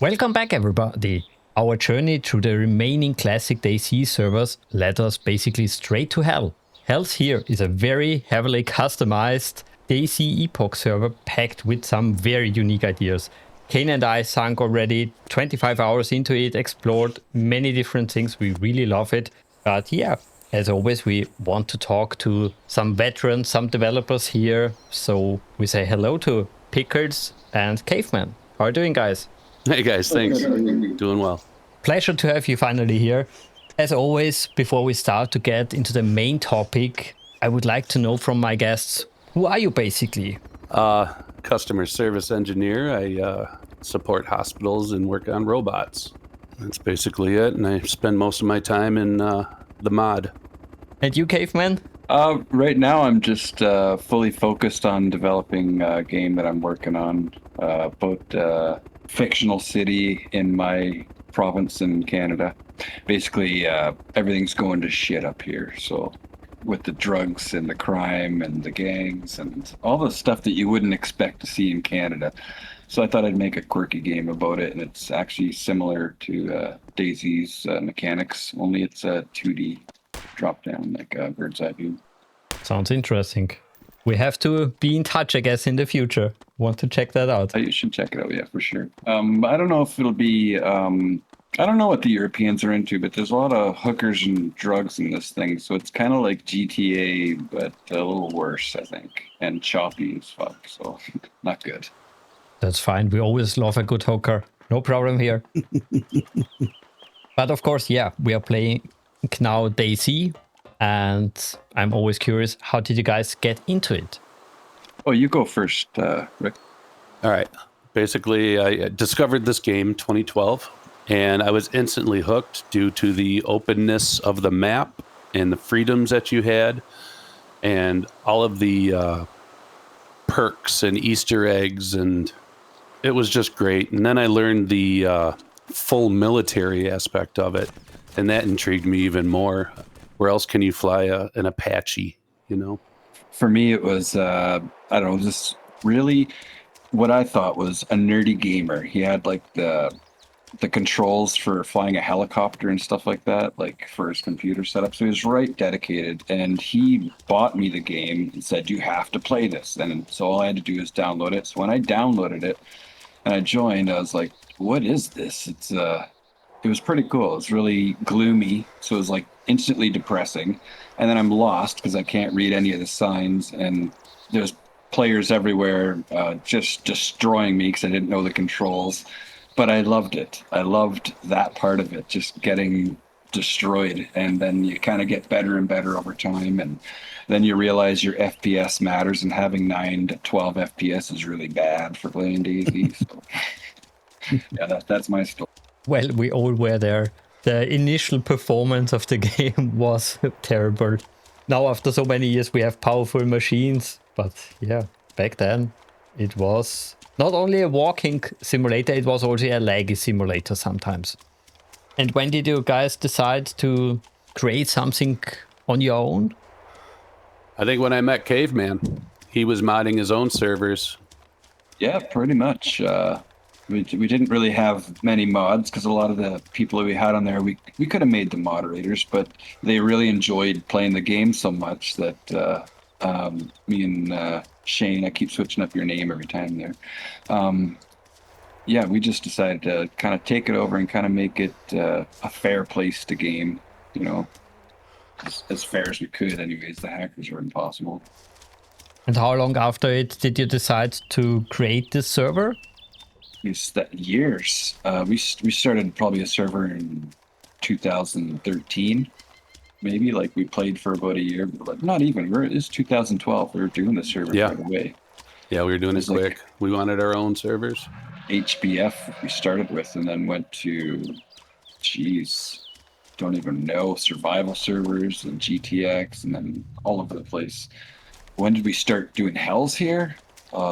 Welcome back, everybody. Our journey through the remaining classic DayZ servers led us basically straight to hell. Hell's Here is a very heavily customized DayZ Epoch server packed with some very unique ideas. Kane and I sunk already 25 hours into it, explored many different things. We really love it. But yeah, as always, we want to talk to some veterans, some developers here. So we say hello to Pickles and Caveman. How are you doing, guys? Hey guys, thanks. Doing well. Pleasure to have you finally here. As always, before we start to get into the main topic, I would like to know from my guests, who are you basically? Customer service engineer. I support hospitals and work on robots. That's basically it. And I spend most of my time in the mod. And you, Caveman? Right now I'm just fully focused on developing a game that I'm working on about fictional city in my province in Canada. Basically, everything's going to shit up here. So with the drugs and the crime and the gangs and all the stuff that you wouldn't expect to see in Canada. So I thought I'd make a quirky game about it, and it's actually similar to DayZ's mechanics, only it's a 2D drop down, like a bird's eye view. Sounds interesting. We have to be in touch, I guess, in the future. Want to check that out. You should check it out, yeah, for sure. I don't know if it'll be, I don't know what the Europeans are into, but there's a lot of hookers and drugs in this thing. So it's kind of like GTA, but a little worse, I think. And choppy as fuck, so not good. That's fine. We always love a good hooker. No problem here. But of course, yeah, we are playing now DayZ. And I'm always curious, how did you guys get into it? Oh, you go first, Rick. All right. Basically, I discovered this game 2012, and I was instantly hooked due to the openness of the map and the freedoms that you had, and all of the perks and Easter eggs, and it was just great. And then I learned the full military aspect of it, and that intrigued me even more. Where else can you fly an Apache, you know? For me, it was, I don't know, just really what I thought was a nerdy gamer. He had like the controls for flying a helicopter and stuff like that, like for his computer setup. So he was right dedicated, and he bought me the game and said, you have to play this. And so all I had to do is download it. So when I downloaded it and I joined, I was like, what is this? It was pretty cool. It's really gloomy. So it was like instantly depressing. And then I'm lost because I can't read any of the signs. And there's players everywhere just destroying me because I didn't know the controls. But I loved it. I loved that part of it, just getting destroyed. And then you kind of get better and better over time. And then you realize your FPS matters. And having 9 to 12 FPS is really bad for playing DayZ. So yeah, that's my story. Well, we all were there. The initial performance of the game was terrible. Now, after so many years, we have powerful machines. But yeah, back then, it was not only a walking simulator, it was also a laggy simulator sometimes. And when did you guys decide to create something on your own? I think when I met Caveman, he was modding his own servers. Yeah, pretty much. We didn't really have many mods because a lot of the people that we had on there, we could have made them moderators, but they really enjoyed playing the game so much that me and Shane, I keep switching up your name every time there. Yeah, we just decided to kind of take it over and kind of make it a fair place to game, you know, as fair as we could. Anyways, the hackers were impossible. And how long after it did you decide to create this server? Years. We started probably a server in 2013, maybe. Like we played for about a year, but not even. It's 2012. We were doing the server right away. Yeah, we were doing it quick. Like we wanted our own servers. HBF we started with, and then went to, don't even know, survival servers and GTX, and then all over the place. When did we start doing Hells Here?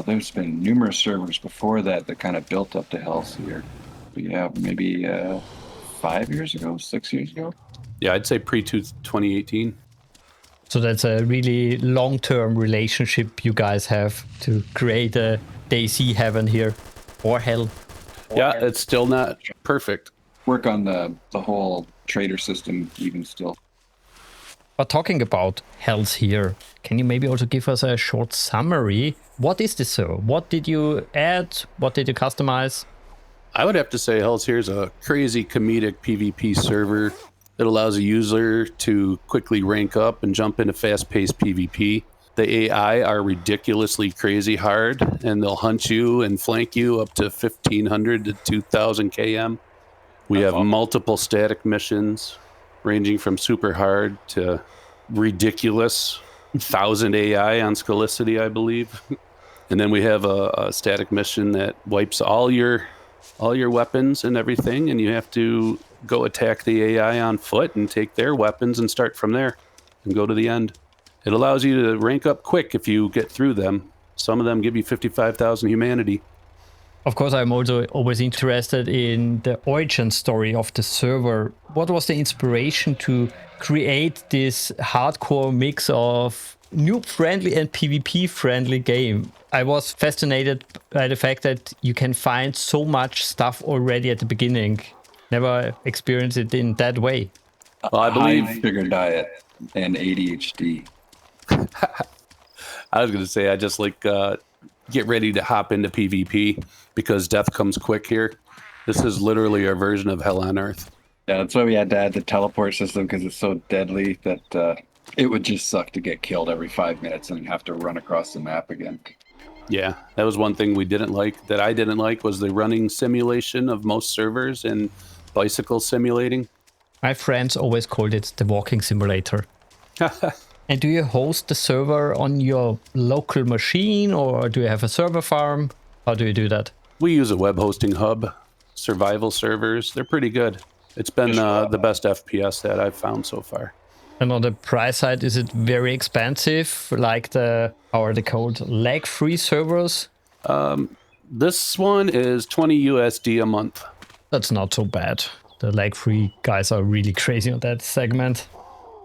There's been numerous servers before that kind of built up to Hell's Here. But yeah, maybe 5 years ago, 6 years ago. Yeah, I'd say pre-2018. So that's a really long-term relationship you guys have to create a DayZ heaven here, or hell. Yeah, it's still not perfect. Work on the whole trader system even still. But talking about Hells Here, can you maybe also give us a short summary? What is this server? What did you add? What did you customize? I would have to say Hell's Here's a crazy comedic PvP server that allows a user to quickly rank up and jump into fast-paced PvP. The AI are ridiculously crazy hard, and they'll hunt you and flank you up to 1,500 to 2,000 km. We have multiple static missions, ranging from super hard to ridiculous 1,000 AI on Scalicity, I believe. And then we have a static mission that wipes all your weapons and everything, and you have to go attack the AI on foot and take their weapons and start from there and go to the end. It allows you to rank up quick if you get through them. Some of them give you 55,000 humanity. Of course, I'm also always interested in the origin story of the server. What was the inspiration to create this hardcore mix of noob-friendly and PvP-friendly game? I was fascinated by the fact that you can find so much stuff already at the beginning. Never experienced it in that way. Well, I believe High sugar diet and ADHD. I was going to say I just like get ready to hop into PvP because death comes quick here. This is literally our version of Hell on Earth. Yeah, that's why we had to add the teleport system, because it's so deadly that it would just suck to get killed every 5 minutes and have to run across the map again. Yeah, that was one thing we didn't like, that I didn't like, was the running simulation of most servers and bicycle simulating. My friends always called it the walking simulator. And do you host the server on your local machine, or do you have a server farm? How do you do that? We use a web hosting hub, survival servers. They're pretty good. It's been the best FPS that I've found so far. And on the price side, is it very expensive, like how are they called, lag-free servers? This one is 20 USD a month. That's not so bad. The lag-free guys are really crazy on that segment.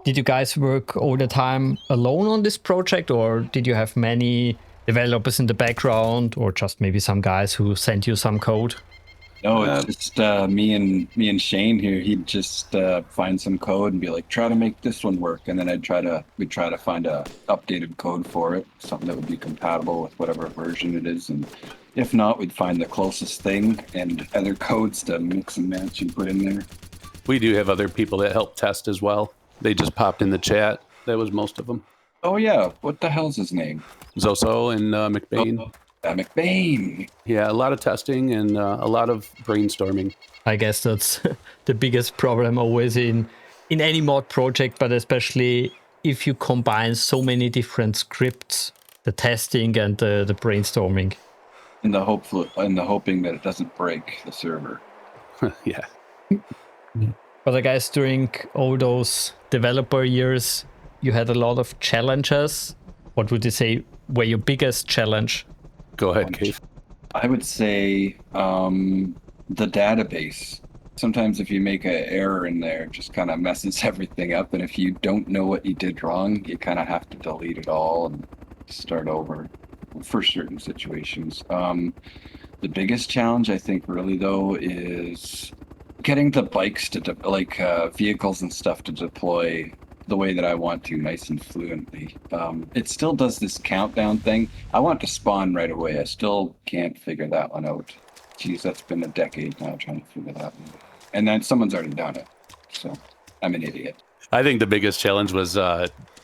Did you guys work all the time alone on this project, or did you have many developers in the background, or just maybe some guys who sent you some code? No, it's just me and Shane here. He'd just find some code and be like, try to make this one work, and then we'd try to find a updated code for it, something that would be compatible with whatever version it is, and if not, we'd find the closest thing and other codes to mix and match and put in there. We do have other people that help test as well. They just popped in the chat. That was most of them. Oh yeah, what the hell's his name? Zoso and McBain. McBain. Yeah, a lot of testing and a lot of brainstorming. I guess that's the biggest problem always in any mod project, but especially if you combine so many different scripts, the testing and the brainstorming. In the hoping that it doesn't break the server. Yeah. But I guess during all those developer years, you had a lot of challenges. What would you say were your biggest challenge? Go ahead, Cave. I would say the database. Sometimes if you make an error in there, it just kind of messes everything up. And if you don't know what you did wrong, you kind of have to delete it all and start over for certain situations. The biggest challenge, I think, really, though, is getting the bikes to vehicles and stuff to deploy the way that I want to, nice and fluently. It still does this countdown thing. I want to spawn right away. I still can't figure that one out. Geez, that's been a decade now trying to figure that one out. And then someone's already done it. So I'm an idiot. I think the biggest challenge was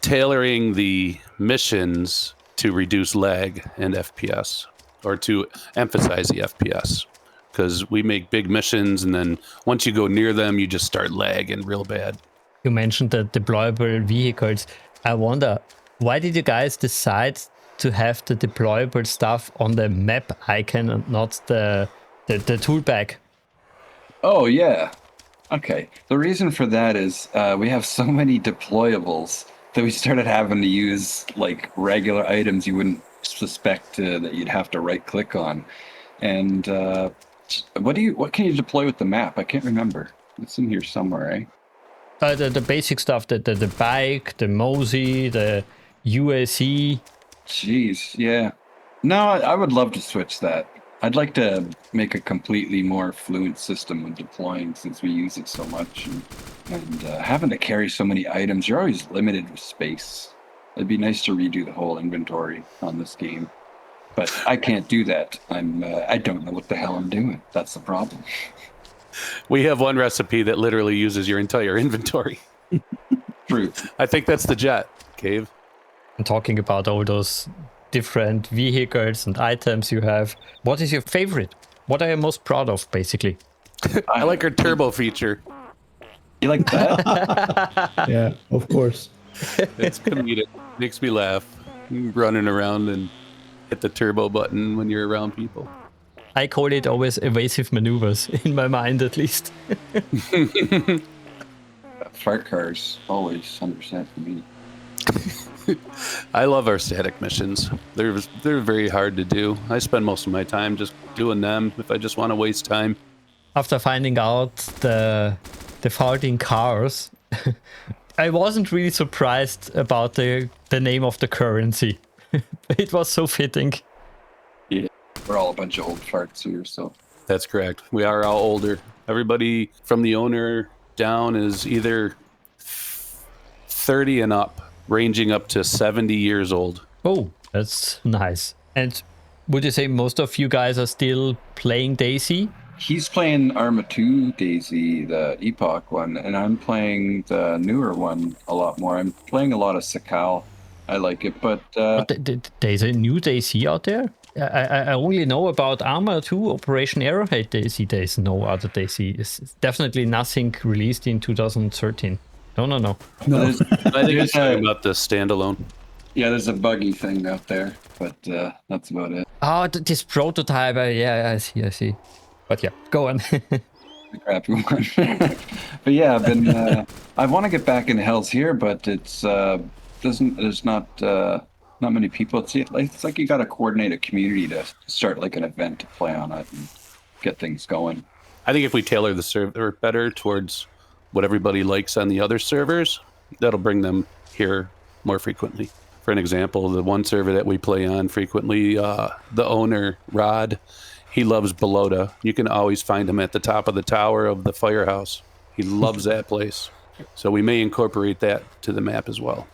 tailoring the missions to reduce lag and FPS, or to emphasize the FPS. Because we make big missions, and then once you go near them, you just start lagging real bad. You mentioned the deployable vehicles. I wonder, why did you guys decide to have the deployable stuff on the map icon and not the tool bag? Oh, yeah. Okay. The reason for that is we have so many deployables that we started having to use like regular items you wouldn't suspect that you'd have to right click on. And what can you deploy with the map? I can't remember. It's in here somewhere, eh? The basic stuff, the bike, the Mosey, the UAC. Jeez, yeah. No, I would love to switch that. I'd like to make a completely more fluent system of deploying since we use it so much, and having to carry so many items, you're always limited with space. It'd be nice to redo the whole inventory on this game, but I can't do that. I don't know what the hell I'm doing. That's the problem. We have one recipe that literally uses your entire inventory. True. I think that's the jet, Cave. And talking about all those different vehicles and items you have, what is your favorite? What are you most proud of, basically? I like our turbo feature. You like that? Yeah, of course. It's comedic. Makes me laugh. Running around and hit the turbo button when you're around people. I call it always evasive maneuvers, in my mind at least. Fart cars, always 100% for me. I love our static missions. They're very hard to do. I spend most of my time just doing them if I just want to waste time. After finding out the farting cars, I wasn't really surprised about the name of the currency. It was so fitting. Yeah, we're all a bunch of old farts here, so. That's correct. We are all older. Everybody from the owner down is either 30 and up, ranging up to 70 years old. Oh, that's nice. And would you say most of you guys are still playing DayZ? He's playing Arma 2 DayZ, the Epoch one, and I'm playing the newer one a lot more. I'm playing a lot of Sakal. I like it, but There's a new DayZ out there? I only know about Arma 2 Operation Arrowhead DayZ. There's no other DayZ. It's definitely nothing released in 2013. No. No. I think it's talking about the standalone. yeah, there's a buggy thing out there, but that's about it. Oh, this prototype. Yeah, I see. But yeah, go on. The crappy one. But yeah, I've been. I want to get back in Hell's here, but it's there's not many people. It's like you got to coordinate a community to start like an event to play on it and get things going. I think if we tailor the server better towards what everybody likes on the other servers, that'll bring them here more frequently. For an example, the one server that we play on frequently, the owner, Rod, he loves Belota. You can always find him at the top of the tower of the firehouse. He loves that place. So we may incorporate that to the map as well.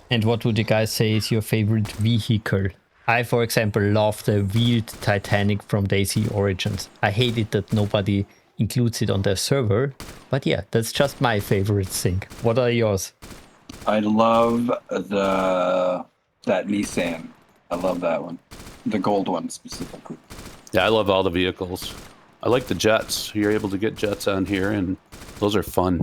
And what would you guys say is your favorite vehicle? I, for example, love the wheeled Titanic from DayZ Origins. I hate it that nobody includes it on their server, but yeah, that's just my favorite thing. What are yours? I love that Nissan. I love that one, the gold one specifically. Yeah, I love all the vehicles. I like the jets. You're able to get jets on here, and those are fun.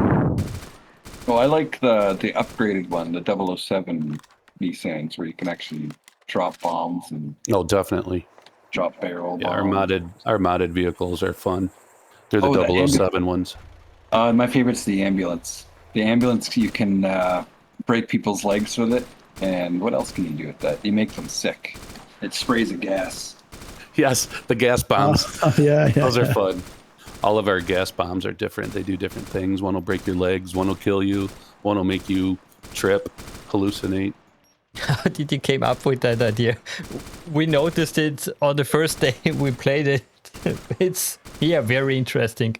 Well, I like the upgraded one, the 007 Nissans, where you can actually drop bombs and Oh, definitely. drop barrel Yeah, bombs. our modded vehicles are fun. They're the the 007 ones. My favorite's the ambulance. The ambulance, you can break people's legs with it, and what else can you do with that? You make them sick. It sprays a gas. Yes, the gas bombs. Yeah. Those are fun. All of our gas bombs are different. They do different things. One will break your legs. One will kill you. One will make you trip, hallucinate. How did you came up with that idea? We noticed it on the first day we played it. It's, yeah, very interesting.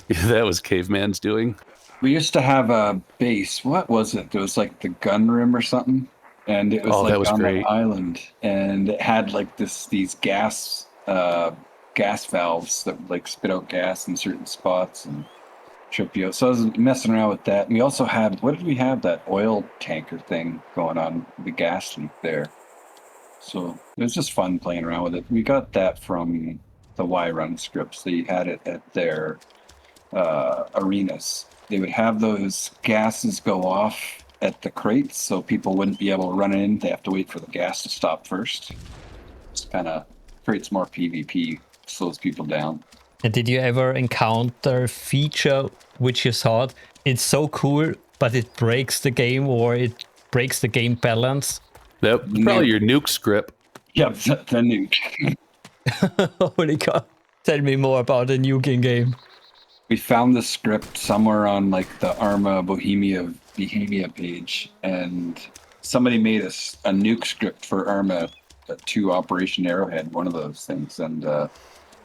Yeah, that was Caveman's doing. We used to have a base. What was it? It was like the gun rim or something, and it was Oh, like that was on great. an island, and it had like these gas valves that would like spit out gas in certain spots and trip you out. So I was messing around with that. And we also had, what did we have? That oil tanker thing going on, the gas leak there. So it was just fun playing around with it. We got that from the Y-Run scripts. They had it at their arenas. They would have those gases go off at the crates so people wouldn't be able to run in. They have to wait for the gas to stop first. Just kind of creates more PvP, slows people down. And did you ever encounter a feature which you thought it's so cool, but it breaks the game or it breaks the game balance? That probably your nuke script. Yeah, the nuke. Holy cow. Tell me more about the nuking game. We found the script somewhere on like the Arma Bohemia page, and somebody made us a nuke script for Arma 2 Operation Arrowhead, one of those things, and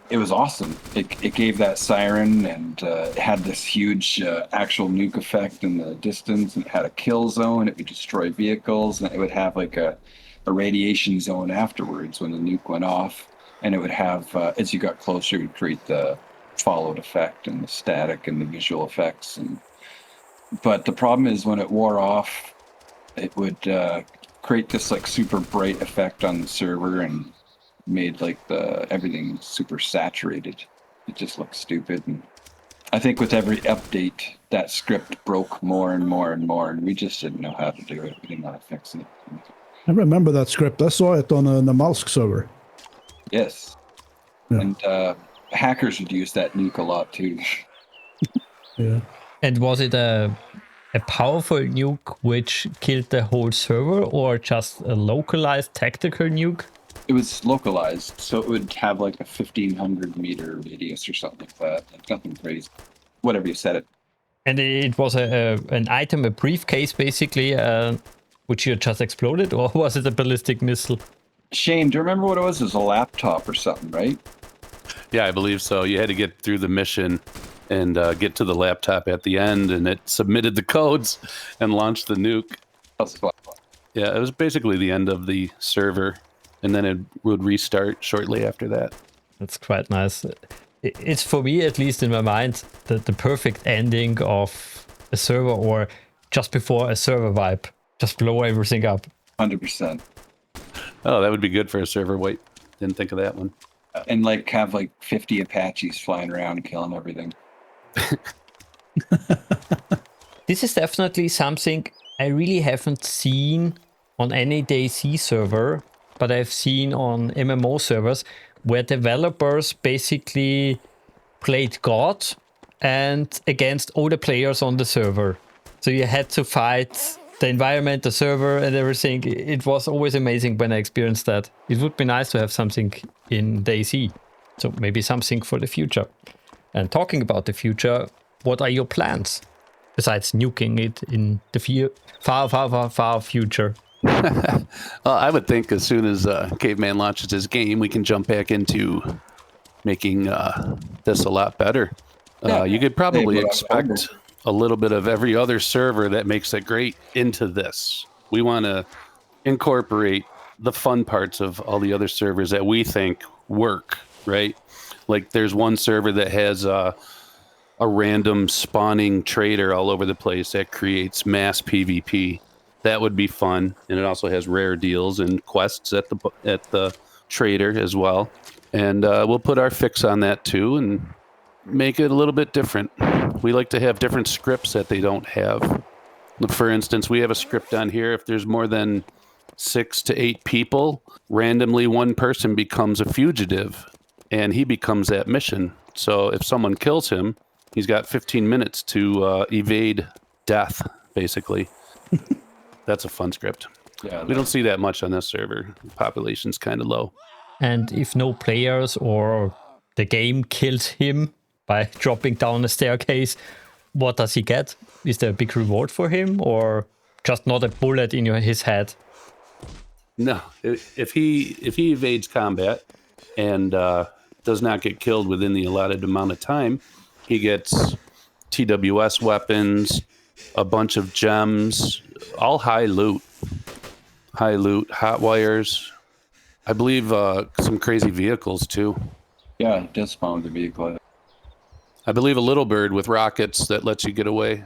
it was awesome. It gave that siren, and it had this huge actual nuke effect in the distance, and it had a kill zone. It would destroy vehicles, and it would have like a radiation zone afterwards when the nuke went off. And it would have, as you got closer, it would create the followed effect and the static and the visual effects. But the problem is when it wore off, it would create this like super bright effect on the server and made like everything super saturated. It just looked stupid. And I think with every update, that script broke more and more and more, and we just didn't know how to do it. We didn't know how to fix it. I remember that script. I saw it on the Malsk server. Yes. Yeah. And hackers would use that nuke a lot too. Yeah. And was it a powerful nuke which killed the whole server, or just a localized tactical nuke? It was localized, so it would have like a 1,500 meter radius or something like that. Like nothing crazy. Whatever you set it. And it was an item, a briefcase basically, which you just exploded, or was it a ballistic missile? Shane, do you remember what it was? It was a laptop or something, right? Yeah, I believe so. You had to get through the mission and get to the laptop at the end, and it submitted the codes and launched the nuke. That's fun. Yeah, it was basically the end of the server, and then it would restart shortly after that. That's quite nice. It's, for me, at least in my mind, the perfect ending of a server, or just before a server wipe. Just blow everything up. 100%. Oh, that would be good for a server wipe. Didn't think of that one. And like have like 50 Apaches flying around and killing everything. This is definitely something I really haven't seen on any DayZ server, but I've seen on MMO servers where developers basically played God and against all the players on the server. So you had to fight the environment, the server, and everything. It was always amazing when I experienced that. It would be nice to have something in DayZ. So maybe something for the future. And talking about the future, what are your plans? Besides nuking it in the far future. Well, I would think as soon as Caveman launches his game, we can jump back into making this a lot better. You could probably expect a little bit of every other server that makes it great into this. We want to incorporate the fun parts of all the other servers that we think work, right? Like there's one server that has a random spawning trader all over the place that creates mass PvP. That would be fun, and it also has rare deals and quests at the trader as well. And we'll put our fix on that too and make it a little bit different. We like to have different scripts that they don't have. For instance, we have a script on here. If there's more than 6 to 8 people, randomly one person becomes a fugitive, and he becomes that mission. So if someone kills him, he's got 15 minutes to evade death, basically. That's a fun script. Yeah, we don't see that much on this server. The population's kind of low. And if no players or the game kills him by dropping down a staircase, what does he get? Is there a big reward for him, or just not a bullet in his head? No, if he evades combat and does not get killed within the allotted amount of time, he gets TWS weapons, a bunch of gems, all high loot, hot wires. I believe some crazy vehicles too. Yeah, it does spawn the vehicle. I believe a little bird with rockets that lets you get away.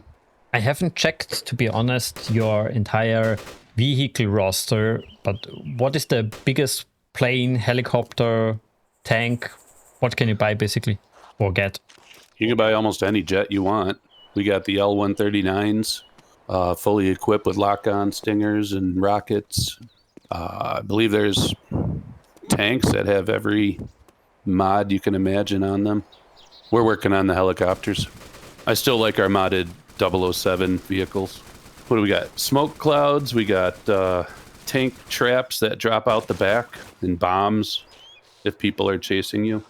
I haven't checked, to be honest, your entire vehicle roster, but what is the biggest plane, helicopter, tank? What can you buy basically, or get? You can buy almost any jet you want. We got the L-139s, fully equipped with lock-on stingers and rockets. I believe there's tanks that have every mod you can imagine on them. We're working on the helicopters. I still like our modded 007 vehicles. What do we got? Smoke clouds. We got tank traps that drop out the back, and bombs if people are chasing you.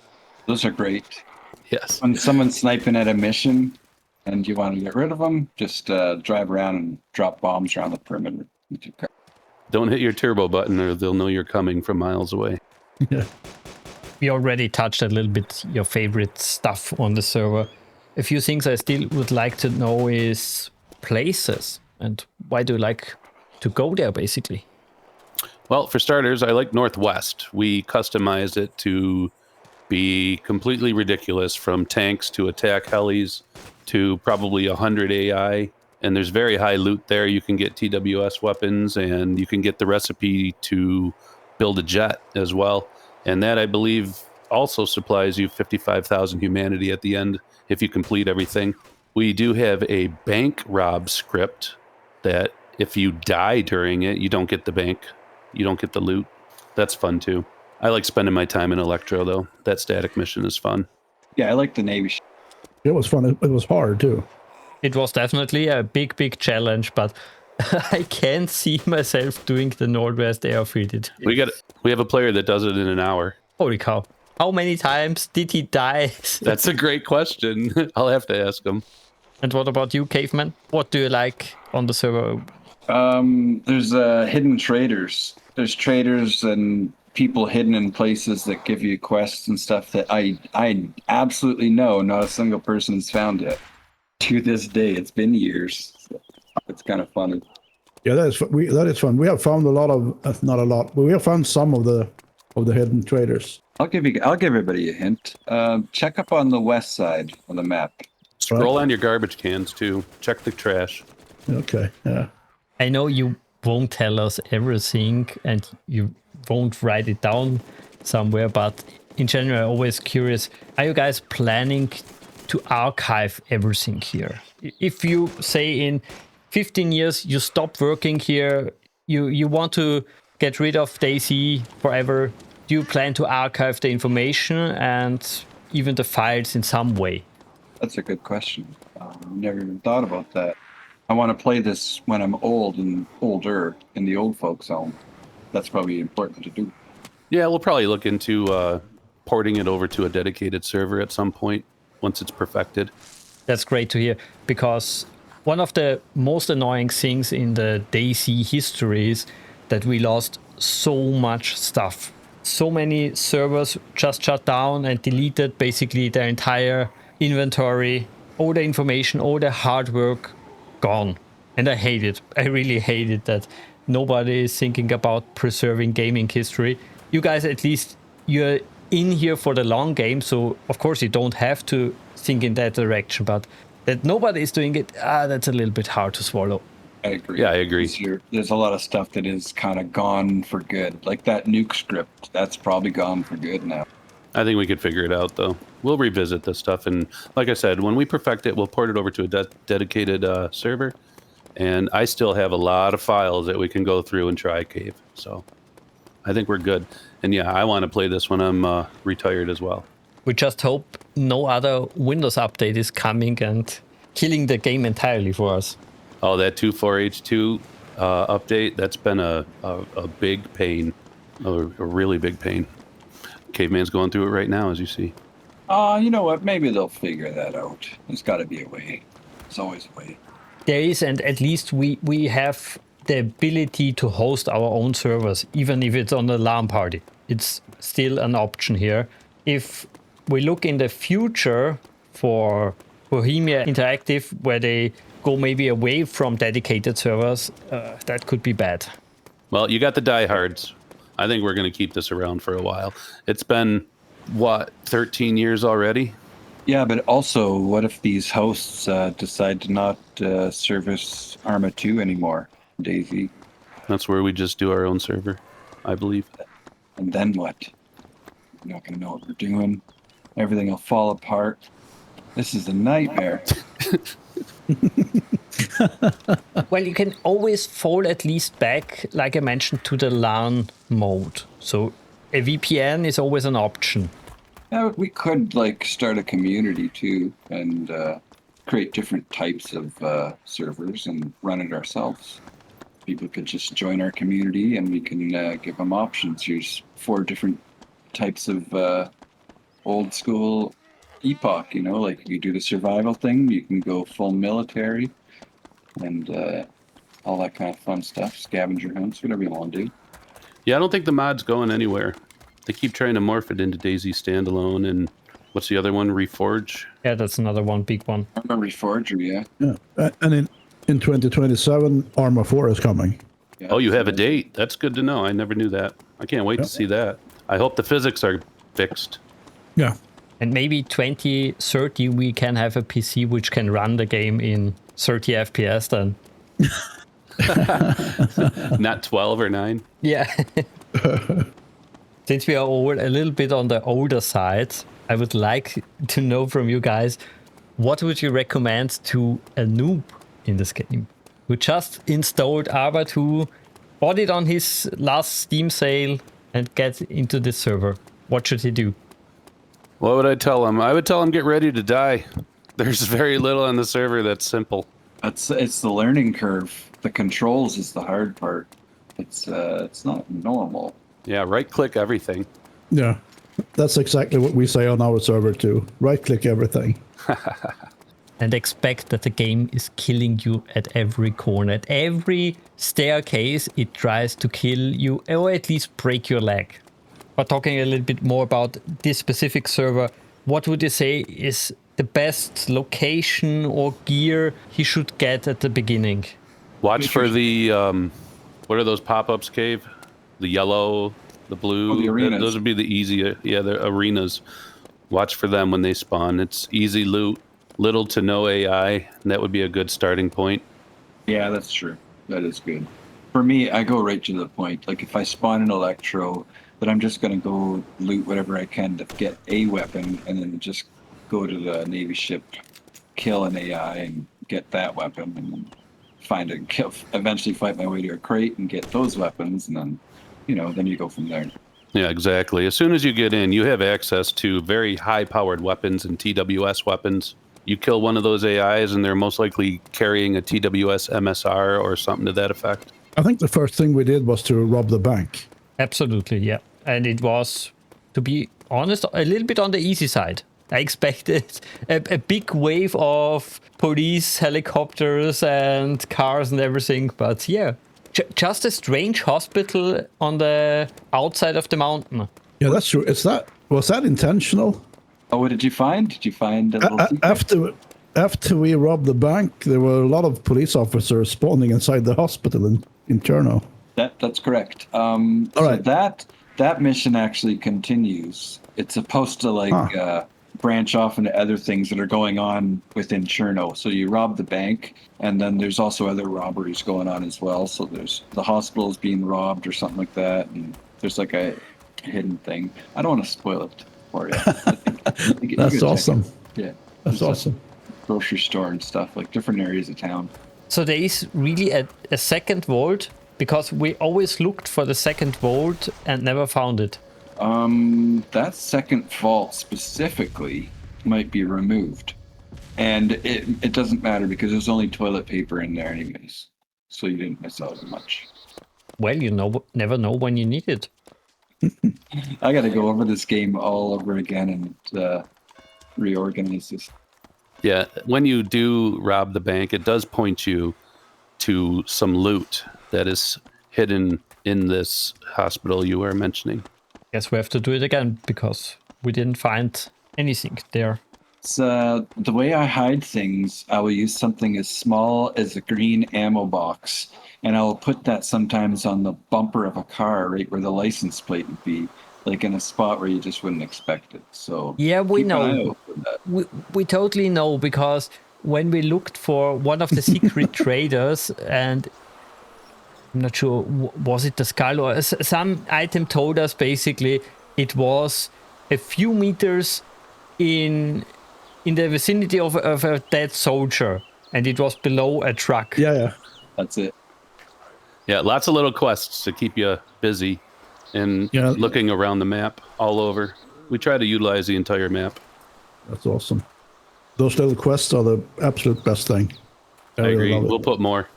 Those are great. Yes. When someone's sniping at a mission and you want to get rid of them, just drive around and drop bombs around the perimeter. Don't hit your turbo button or they'll know you're coming from miles away. Yeah. We already touched a little bit your favorite stuff on the server. A few things I still would like to know is places, and why do you like to go there, basically? Well, for starters, I like Northwest. We customized it to be completely ridiculous, from tanks to attack helis to probably 100 AI. And there's very high loot there. You can get TWS weapons, and you can get the recipe to build a jet as well. And that, I believe, also supplies you 55,000 humanity at the end if you complete everything. We do have a bank rob script that if you die during it, you don't get the bank. You don't get the loot. That's fun too. I like spending my time in Electro, though. That static mission is fun. Yeah, I like the Navy. It was fun. It was hard too. It was definitely a big challenge, but I can see myself doing the Northwest Airfield. We have a player that does it in an hour. Holy cow. How many times did he die? That's a great question. I'll have to ask him. And what about you, Caveman? What do you like on the server? There's hidden traders. There's traders and people hidden in places that give you quests and stuff that I absolutely know not a single person has found yet. To this day, it's been years. So it's kind of funny. Yeah, that is fun. We have found a lot of, not a lot, but we have found some of the hidden traders. I'll give everybody a hint. Check up on the west side of the map. Scroll on your garbage cans too. Check the trash. Okay, yeah. I know you won't tell us everything and you won't write it down somewhere, but in general, I'm always curious, are you guys planning to archive everything here? If you say in 15 years you stop working here, you want to get rid of DayZ forever, do you plan to archive the information and even the files in some way? That's a good question. Never even thought about that. I want to play this when I'm old and older in the old folks home. That's probably important to do. Yeah, we'll probably look into porting it over to a dedicated server at some point once it's perfected. That's great to hear, because one of the most annoying things in the DayZ history is that we lost so much stuff. So many servers just shut down and deleted basically their entire inventory, all the information, all the hard work gone. And I hate it. I really hate it that nobody is thinking about preserving gaming history. You guys, at least you're in here for the long game, so of course you don't have to think in that direction, but that nobody is doing it, that's a little bit hard to swallow. I agree. Yeah, I agree. There's a lot of stuff that is kind of gone for good. Like that nuke script, that's probably gone for good now. I think we could figure it out, though. We'll revisit this stuff, and like I said, when we perfect it, we'll port it over to a dedicated server, and I still have a lot of files that we can go through and try Cave, so I think we're good. And yeah, I want to play this when I'm retired as well. We just hope no other Windows update is coming and killing the game entirely for us. Oh, that 2.4H2 update, that's been a big pain, a really big pain. Caveman's going through it right now, as you see. You know what? Maybe they'll figure that out. There's got to be a way. There's always a way. There is, and at least we have the ability to host our own servers, even if it's on a LAN party. It's still an option here. If we look in the future for Bohemia Interactive, where they go maybe away from dedicated servers, that could be bad. Well, you got the diehards. I think we're going to keep this around for a while. It's been, what, 13 years already? Yeah, but also, what if these hosts decide to not service Arma 2 anymore, DayZ? That's where we just do our own server, I believe. And then what? We're not going to know what we're doing. Everything will fall apart. This is a nightmare. Well, you can always fall at least back, like I mentioned, to the LAN mode. So a VPN is always an option. Yeah, we could like start a community too and create different types of servers and run it ourselves. People could just join our community and we can give them options. Here's 4 different types of old school Epoch, you know, like you do the survival thing, you can go full military and all that kind of fun stuff. Scavenger hunts, whatever you want to do. Yeah, I don't think the mod's going anywhere. They keep trying to morph it into DayZ standalone, and what's the other one? Reforge. Yeah, that's another one big one. I remember Reforger, yeah. Yeah, and in 2027, Arma 4 is coming. Yeah, Oh, you have a so- date. That's good to know. I never knew that. I can't wait to see that. I hope the physics are fixed. Yeah. And maybe 2030 we can have a PC which can run the game in 30 FPS then. Not 12 or 9. Yeah. Since we are all a little bit on the older side, I would like to know from you guys, what would you recommend to a noob in this game who just installed Arma 2, bought it on his last Steam sale and get into this server? What should he do? What would I tell him? I would tell him get ready to die. There's very little on the server that's simple. It's the learning curve. The controls is the hard part. It's not normal. Yeah, right-click everything. Yeah. That's exactly what we say on our server too. Right-click everything. And expect that the game is killing you at every corner. At every staircase, it tries to kill you or at least break your leg. But talking a little bit more about this specific server, what would you say is the best location or gear he should get at the beginning? Watch for the, what are those pop-ups, Cave? The yellow, the blue. Oh, the arenas. Those would be the easy, yeah, the arenas. Watch for them when they spawn. It's easy loot, little to no AI, and that would be a good starting point. Yeah, that's true. That is good. For me, I go right to the point. Like if I spawn an Electro, then I'm just going to go loot whatever I can to get a weapon and then just go to the Navy ship, kill an AI and get that weapon and find it, kill, eventually fight my way to a crate and get those weapons and then, then you go from there. Yeah, exactly. As soon as you get in, you have access to very high-powered weapons and TWS weapons. You kill one of those AIs and they're most likely carrying a TWS MSR or something to that effect. I think the first thing we did was to rob the bank. Absolutely, yeah. And it was, to be honest, a little bit on the easy side. I expected a big wave of police, helicopters and cars and everything. But yeah, just a strange hospital on the outside of the mountain. Yeah, that's true. Was that intentional? Oh, what did you find? Did you find a little secret? After we robbed the bank, there were a lot of police officers spawning inside the hospital in Cherno. That's correct. All so right. that mission actually continues. It's supposed to branch off into other things that are going on within Cherno. So you rob the bank, and then there's also other robberies going on as well. So there's the hospital is being robbed or something like that, and there's like a hidden thing. I don't want to spoil it for you. That's awesome. Yeah, That's awesome. Grocery store and stuff, like different areas of town. So there is really a second vault, because we always looked for the second vault and never found it. That second vault specifically might be removed. And it doesn't matter because there's only toilet paper in there anyways. So you didn't miss out much. Well, never know when you need it. I got to go over this game all over again and reorganize this. Yeah, when you do rob the bank, it does point you to some loot that is hidden in this hospital you were mentioning. Guess we have to do it again because we didn't find anything there. So the way I hide things, I will use something as small as a green ammo box, and I will put that sometimes on the bumper of a car, right where the license plate would be, like in a spot where you just wouldn't expect it. So yeah, we keep an eye know. out for that. We totally know, because when we looked for one of the secret traders, and I'm not sure, was it the skull or some item told us basically it was a few meters in the vicinity of a dead soldier, and it was below a truck. Yeah. That's it. Yeah, lots of little quests to keep you busy and looking around the map all over. We try to utilize the entire map. That's awesome. Those little quests are the absolute best thing. I agree. love it. We'll put more.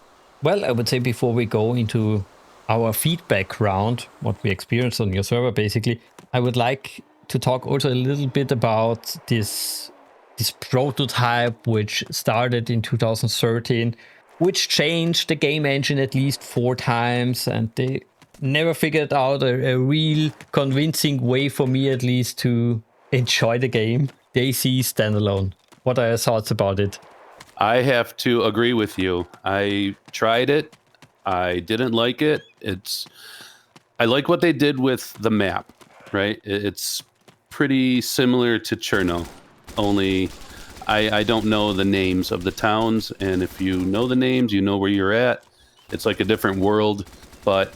Well, I would say before we go into our feedback round, what we experienced on your server basically, I would like to talk also a little bit about this prototype which started in 2013. which changed the game engine at least 4 times, and they never figured out a real convincing way for me at least to enjoy the game. DayZ standalone. What are your thoughts about it? I have to agree with you. I tried it. I didn't like it. I like what they did with the map, right? It's pretty similar to Cherno, only I don't know the names of the towns, and if you know the names, you know where you're at. It's like a different world, but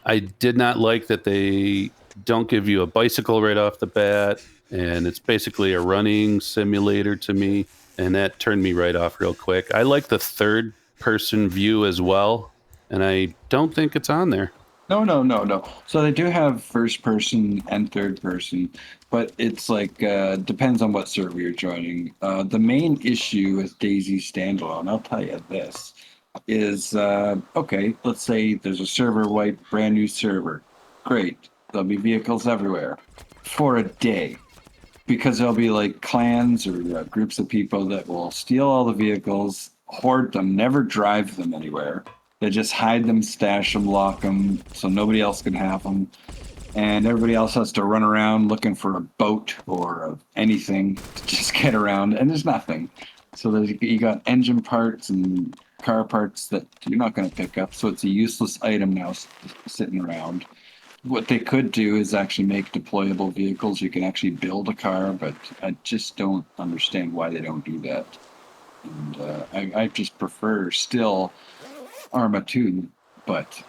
I did not like that they don't give you a bicycle right off the bat, and it's basically a running simulator to me, and that turned me right off real quick. I like the third-person view as well, and I don't think it's on there. No. So they do have first person and third person, but it's like depends on what server you're joining. The main issue with DayZ standalone, I'll tell you this, is okay. Let's say there's a server wipe, brand new server. Great, there'll be vehicles everywhere for a day, because there'll be like clans or groups of people that will steal all the vehicles, hoard them, never drive them anywhere. They just hide them, stash them, lock them, so nobody else can have them. And everybody else has to run around looking for a boat or anything to just get around, and there's nothing. So you got engine parts and car parts that you're not going to pick up, so it's a useless item now sitting around. What they could do is actually make deployable vehicles. You can actually build a car, but I just don't understand why they don't do that. And I just prefer still Arma 2, but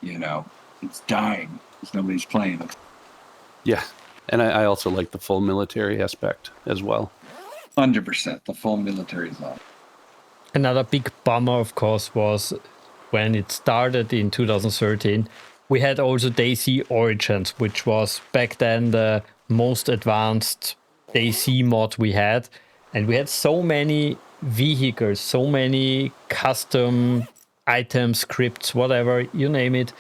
it's dying because nobody's playing it. Yeah, and I also like the full military aspect as well. 100%, the full military is on. Another big bummer, of course, was when it started in 2013. We had also DayZ Origins, which was back then the most advanced DayZ mod we had. And we had so many vehicles, so many custom items, scripts, whatever, you name it.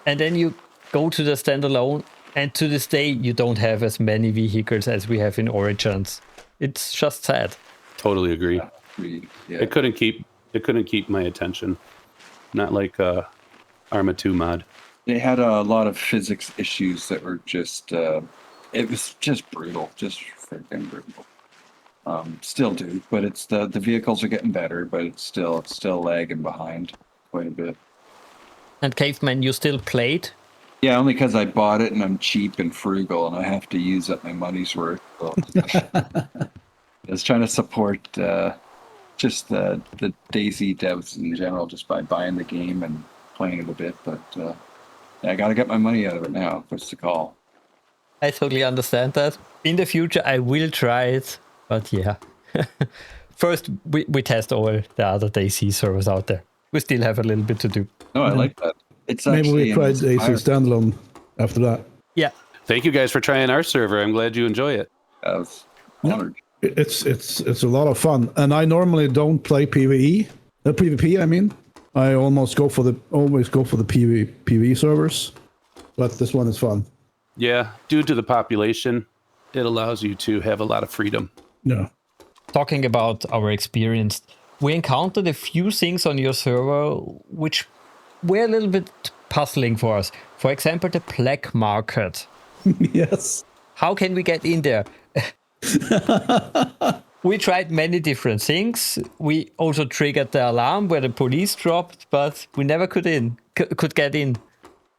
And then you go to the standalone, and to this day, you don't have as many vehicles as we have in Origins. It's just sad. Totally agree. Yeah. It couldn't keep my attention. Not like Arma 2 mod. They had a lot of physics issues that were just, it was just brutal, just freaking brutal. Still do, but it's the vehicles are getting better, but it's still lagging behind quite a bit. And Caveman, you still played? Yeah, only because I bought it and I'm cheap and frugal and I have to use up my money's worth. So I was trying to support just the DayZ devs in general just by buying the game and playing it a bit, but I got to get my money out of it now. What's the call? I totally understand that. In the future, I will try it, but yeah. First, we test all the other DayZ servers out there. We still have a little bit to do. No, I like that. It's Maybe we try DayZ standalone after that. Yeah. Thank you guys for trying our server. I'm glad you enjoy it. I was honored. It's a lot of fun, and I normally don't play PvE. PvP, I mean. I always go for the PvE servers, but this one is fun. Yeah, due to the population, it allows you to have a lot of freedom. Yeah. Talking about our experience, we encountered a few things on your server which were a little bit puzzling for us. For example, the black market. Yes. How can we get in there? We tried many different things. We also triggered the alarm where the police dropped, but we never could get in.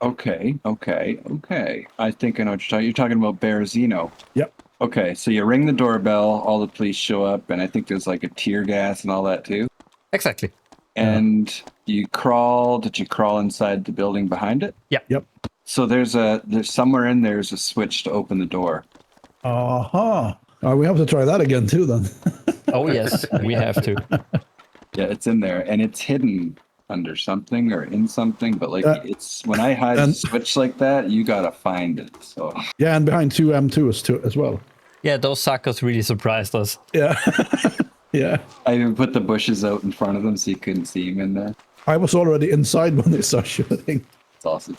Okay. I think I know what you're talking. You're talking about Berezino. Yep. Okay, so you ring the doorbell, all the police show up, and I think there's like a tear gas and all that too. Exactly. And you crawl. Did you crawl inside the building behind it? Yeah. Yep. So there's somewhere in there's a switch to open the door. Uh-huh. We have to try that again too then. Oh yes, we have to. Yeah, it's in there, and it's hidden under something or in something. But like, it's when I hide a switch like that, you gotta find it. So yeah, and behind 2 M2 too as well. Yeah, those suckers really surprised us. Yeah. Yeah. I even put the bushes out in front of them so you couldn't see them in there. I was already inside when they started shooting. It's awesome.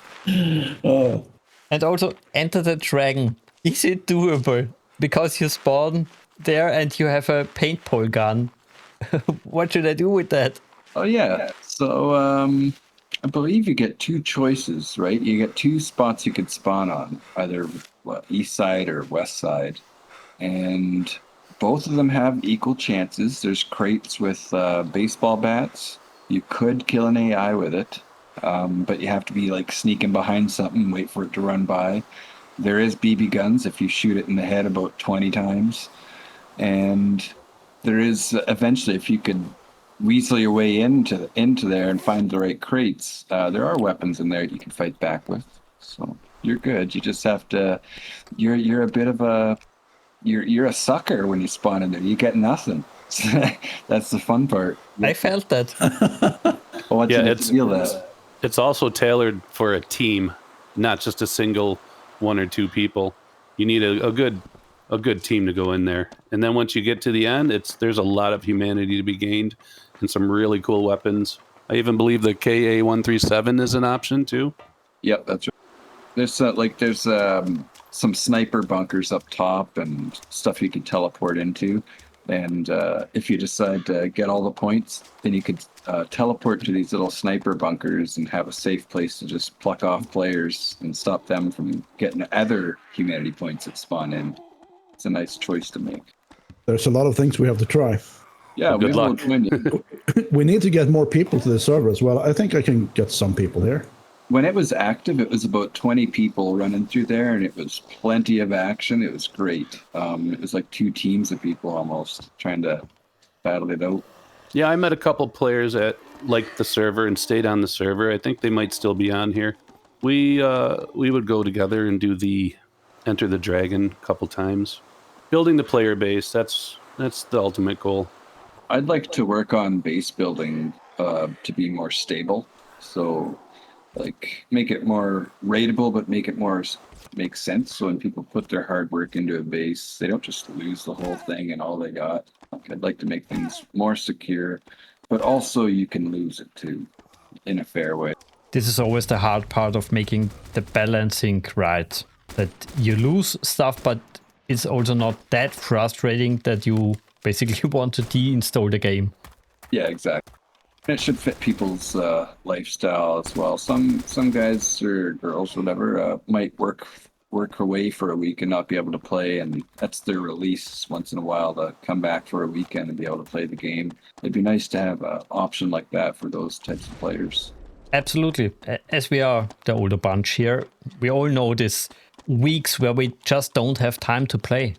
Oh. And also, Enter the Dragon. Is it doable? Because you spawn there and you have a paintball gun. What should I do with that? Oh yeah. So I believe you get two choices, right? You get two spots you could spawn on, either east side or west side, and both of them have equal chances. There's crates with baseball bats. You could kill an AI with it, but you have to be like sneaking behind something, wait for it to run by. There is BB guns if you shoot it in the head about 20 times. And there is eventually, if you could weasel your way into there and find the right crates, there are weapons in there you can fight back with. So you're good. You just have to. You're a bit of a. You're a sucker when you spawn in there. You get nothing. That's the fun part. I felt that. I want Yeah, you to feel that. It's also tailored for a team, not just a single one or two people. You need a good team to go in there. And then once you get to the end, there's a lot of humanity to be gained and some really cool weapons. I even believe the KA-137 is an option too. Yep, that's right. There's some sniper bunkers up top and stuff you can teleport into. And if you decide to get all the points, then you could teleport to these little sniper bunkers and have a safe place to just pluck off players and stop them from getting other humanity points that spawn in. It's a nice choice to make. There's a lot of things we have to try. Yeah, Well, good we luck. won't win you. We need to get more people to the server as well. I think I can get some people here. When it was active, it was about 20 people running through there, and it was plenty of action. It was great. It was like two teams of people almost trying to battle it out. Yeah, I met a couple players that liked the server and stayed on the server. I think they might still be on here. We would go together and do the Enter the Dragon a couple times. Building the player base, that's the ultimate goal. I'd like to work on base building to be more stable. So, like, make it more rateable, but make it more make sense. So when people put their hard work into a base, they don't just lose the whole thing and all they got. Like, I'd like to make things more secure, but also you can lose it too, in a fair way. This is always the hard part of making the balancing right. That you lose stuff, but it's also not that frustrating that you basically want to deinstall the game. Yeah, exactly. It should fit people's lifestyle as well. Some guys or girls, whatever, might work away for a week and not be able to play, and that's their release once in a while to come back for a weekend and be able to play the game. It'd be nice to have an option like that for those types of players. Absolutely. As we are the older bunch here, we all know this weeks where we just don't have time to play.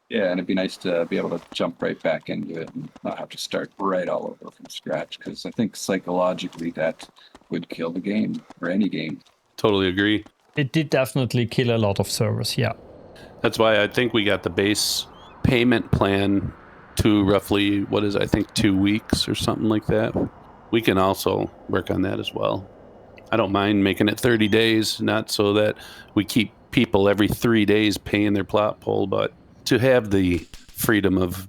Yeah, and it'd be nice to be able to jump right back into it and not have to start right all over from scratch, because I think psychologically that would kill the game, or any game. Totally agree. It did definitely kill a lot of servers, yeah. That's why I think we got the base payment plan to roughly, 2 weeks or something like that. We can also work on that as well. I don't mind making it 30 days, not so that we keep people every 3 days paying their plot poll, but to have the freedom of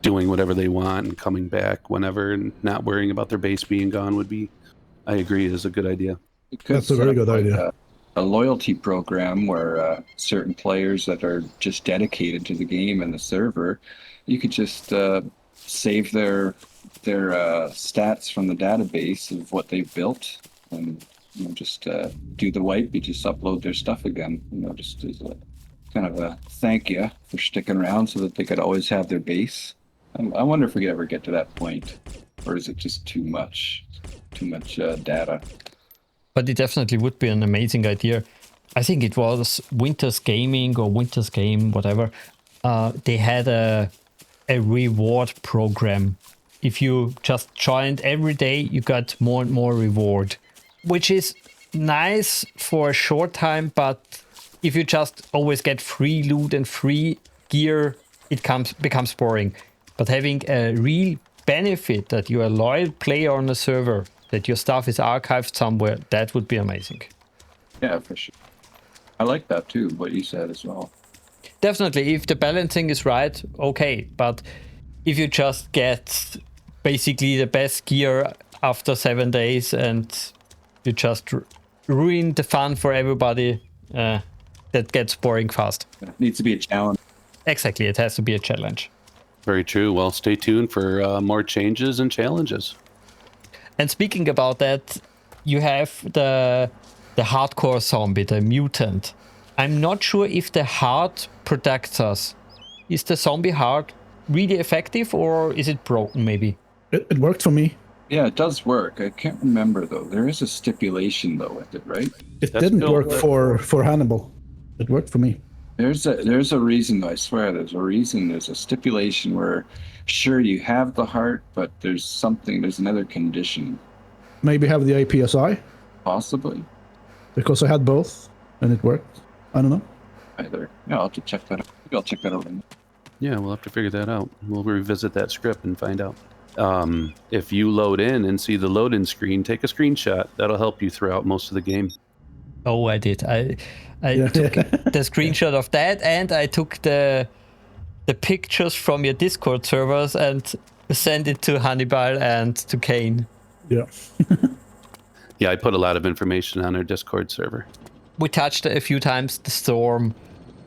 doing whatever they want and coming back whenever and not worrying about their base being gone would be, I agree, is a good idea. That's a very good idea. A loyalty program where certain players that are just dedicated to the game and the server, you could just save their stats from the database of what they've built, and just do the wipe. You just upload their stuff again. Just as a kind of a thank you for sticking around, so that they could always have their base. I wonder if we could ever get to that point, or is it just too much data? But it definitely would be an amazing idea. I think it was Winter's Gaming or Winter's Game, whatever. They had a reward program. If you just joined every day, you got more and more reward, which is nice for a short time. But if you just always get free loot and free gear, it becomes boring. But having a real benefit that you're a loyal player on a server, that your stuff is archived somewhere, that would be amazing. Yeah, for sure. I like that too, what you said as well. Definitely, if the balancing is right, okay. But if you just get basically the best gear after 7 days and you just ruin the fun for everybody, that gets boring fast. It needs to be a challenge. Exactly, it has to be a challenge. Very true. Well, stay tuned for more changes and challenges. And speaking about that, you have the hardcore zombie, the mutant. I'm not sure if the heart protects us. Is the zombie heart really effective, or is it broken maybe? It worked for me. Yeah, it does work. I can't remember though. There is a stipulation though with it, right? It That's didn't built- work for Hannibal. It worked for me. There's a reason though. I swear, there's a reason. There's a stipulation where, sure, you have the heart, but there's another condition, Maybe have the APSI possibly. because I had both and it worked. I don't know. Either. Yeah, I'll have to check that out. Maybe I'll check that out. Yeah, we'll have to figure that out. We'll revisit that script and find out. If you load in and see the load-in screen, take a screenshot. That'll help you throughout most of the game. Oh, I did. I Yeah. took the screenshot of that, and I took the pictures from your Discord servers and sent it to Hannibal and to Kane. Yeah. Yeah, I put a lot of information on our Discord server. We touched a few times the storm.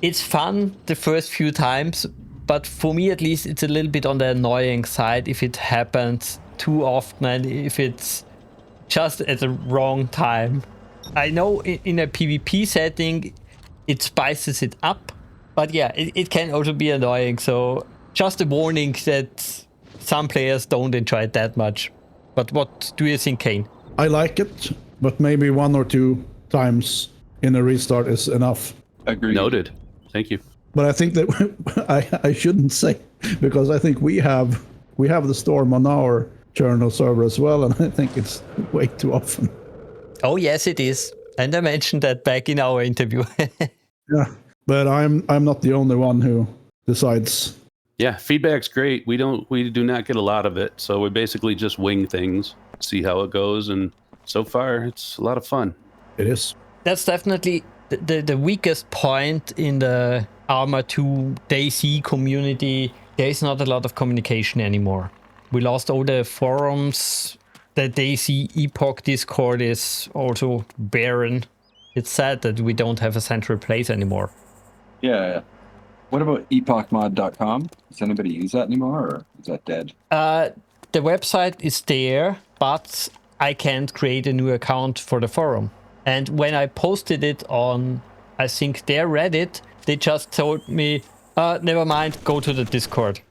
It's fun the first few times, but for me at least, it's a little bit on the annoying side if it happens too often and if it's just at the wrong time. I know in a PvP setting, it spices it up, but yeah, it can also be annoying. So just a warning that some players don't enjoy it that much. But what do you think, Kane? I like it, but maybe 1 or 2 times in a restart is enough. Agreed. Noted. Thank you. But I think that I shouldn't say, because I think we have the storm on our journal server as well, and I think it's way too often. Oh yes, it is. And I mentioned that back in our interview. Yeah, but I'm not the only one who decides. Yeah, feedback's great. We do not get a lot of it, so we basically just wing things, see how it goes, and so far it's a lot of fun. It is. That's definitely the weakest point in the Arma 2 DayZ community. There is not a lot of communication anymore. We lost all the forums. The DayZ Epoch Discord is also barren. It's sad that we don't have a central place anymore. Yeah. What about epochmod.com? Does anybody use that anymore, or is that dead? The website is there, but I can't create a new account for the forum. And when I posted it on, I think, their Reddit, they just told me, never mind, go to the Discord.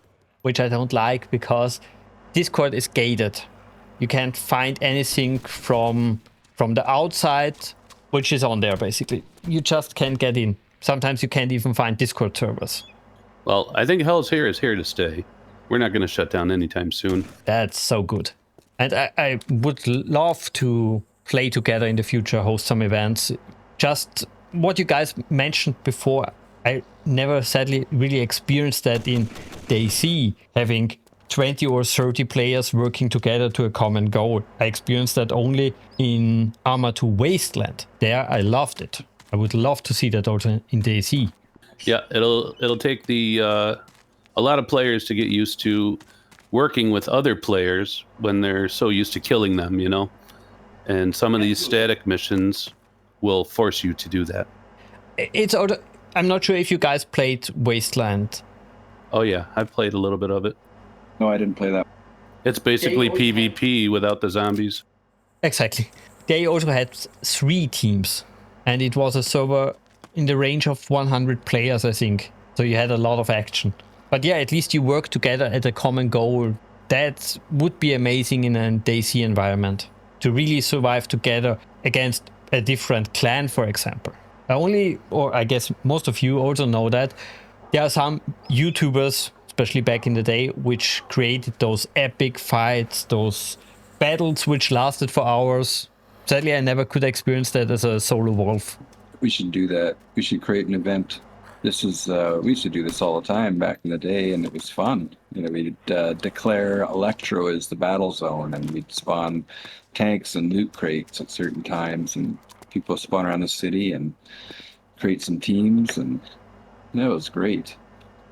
Which I don't like, because Discord is gated. You can't find anything from the outside, which is on there, basically. You just can't get in. Sometimes you can't even find Discord servers. Well, I think Hell's Here is here to stay. We're not going to shut down anytime soon. That's so good. And I would love to play together in the future, host some events. Just what you guys mentioned before, I never sadly really experienced that in DayZ, having 20 or 30 players working together to a common goal. I experienced that only in Arma 2 Wasteland. There I loved it. I would love to see that also in DayZ. Yeah, it'll take a lot of players to get used to working with other players when they're so used to killing them, you know? And some of these static missions will force you to do that. It's also, I'm not sure if you guys played Wasteland. Oh yeah, I've played a little bit of it. No, I didn't play that. It's basically PvP without the zombies. Exactly. They also had 3 teams, and it was a server in the range of 100 players, I think. So you had a lot of action. But yeah, at least you work together at a common goal. That would be amazing in a DayZ environment, to really survive together against a different clan, for example. I guess most of you also know that there are some YouTubers, especially back in the day, which created those epic fights, those battles which lasted for hours. Sadly, I never could experience that as a solo wolf. We should do that. We should create an event. This is we used to do this all the time back in the day, and it was fun. You know, we'd declare Electro as the battle zone, and we'd spawn tanks and loot crates at certain times, and people spawn around the city and create some teams, and that was great.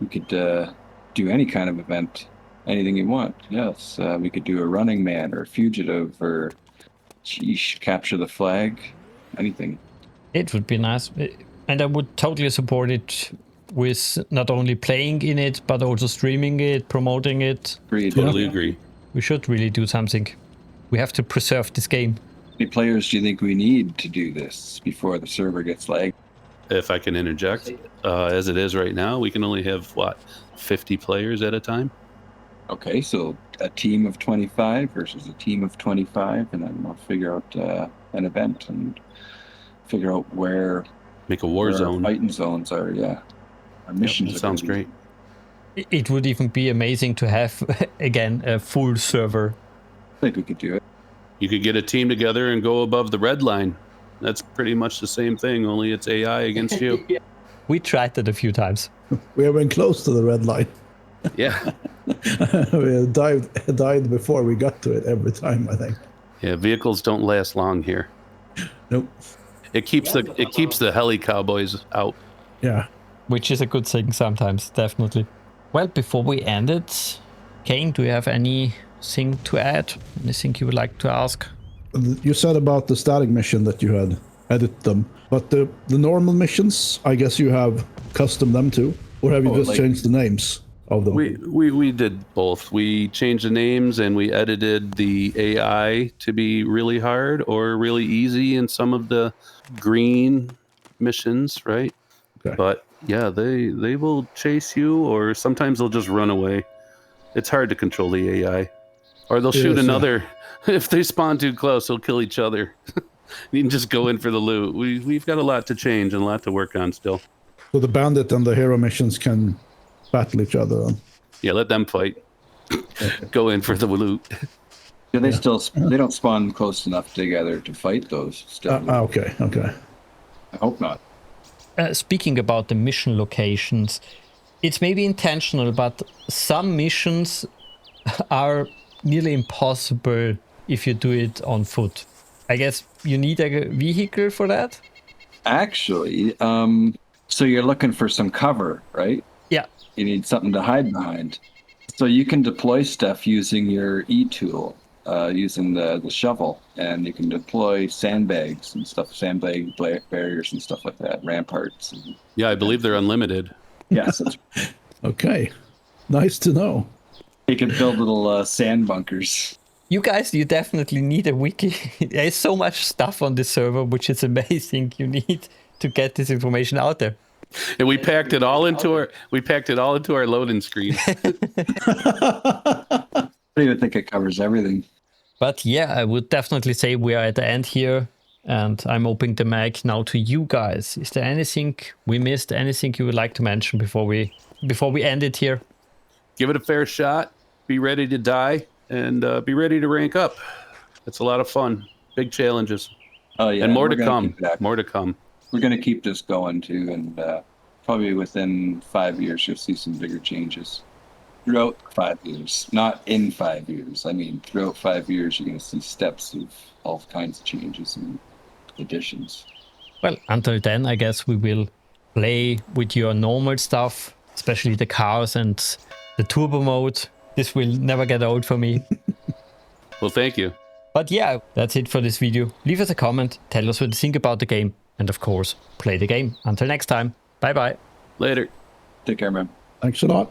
We could do any kind of event, anything you want. Yes, we could do a Running Man or Fugitive or capture the flag, anything. It would be nice. And I would totally support it with not only playing in it, but also streaming it, promoting it. Agreed. Totally agree. We should really do something. We have to preserve this game. How many players do you think we need to do this before the server gets lagged? If I can interject, as it is right now, we can only have, 50 players at a time? Okay, so a team of 25 versus a team of 25, and then we'll figure out an event and figure out where Make a war our zone. fighting zones are. Yeah, our missions. That are sounds gonna be- great. It would even be amazing to have, again, a full server. I think we could do it. You could get a team together and go above the red line. That's pretty much the same thing, only it's AI against you. We tried that a few times. We have been close to the red line. Yeah. We died before we got to it every time, I think. Yeah, vehicles don't last long here. Nope. It keeps the heli cowboys out. Yeah. Which is a good thing sometimes, definitely. Well, before we end it, Kane, do you have anything to add? Anything you would like to ask? You said about the static mission that you had edited them, but the normal missions, I guess you have custom them too, or have you just changed the names of them? We did both. We changed the names and we edited the AI to be really hard or really easy in some of the green missions, right? Okay. But yeah, they will chase you, or sometimes they'll just run away. It's hard to control the AI, or they'll shoot Yes, another. If they spawn too close, they'll kill each other. You can just go in for the loot. We've got a lot to change and a lot to work on still. So the bandit and the hero missions can battle each other. Yeah, let them fight. Go in for the loot. Do they still? They don't spawn close enough together to fight those. Still, Okay. I hope not. Speaking about the mission locations, it's maybe intentional, but some missions are nearly impossible if you do it on foot. I guess you need a vehicle for that? Actually, so you're looking for some cover, right? Yeah. You need something to hide behind. So you can deploy stuff using your E-tool, using the shovel, and you can deploy sandbags and stuff, sandbag barriers and stuff like that, ramparts. Yeah, I believe they're unlimited. Yes, that's, Okay. Nice to know. you can build little sand bunkers. You guys, you definitely need a wiki. There's so much stuff on this server, which is amazing. You need to get this information out there. And we packed it all into our loading screen. I don't even think it covers everything. But yeah, I would definitely say we are at the end here, and I'm opening the mic now to you guys. Is there anything we missed? Anything you would like to mention before we end it here? Give it a fair shot. Be ready to die, and be ready to rank up. It's a lot of fun. Big challenges. Oh yeah, And more we're to gonna come. keep that. More to come. We're going to keep this going too, and probably within 5 years you'll see some bigger changes. Throughout 5 years, not in 5 years. I mean, throughout 5 years, you're going to see steps of all kinds of changes and additions. Well, until then, I guess we will play with your normal stuff, especially the cars and the turbo mode. This will never get old for me. Well, thank you. But yeah, that's it for this video. Leave us a comment, tell us what you think about the game, and of course, play the game. Until next time, bye bye. Later. Take care, man. Thanks a lot.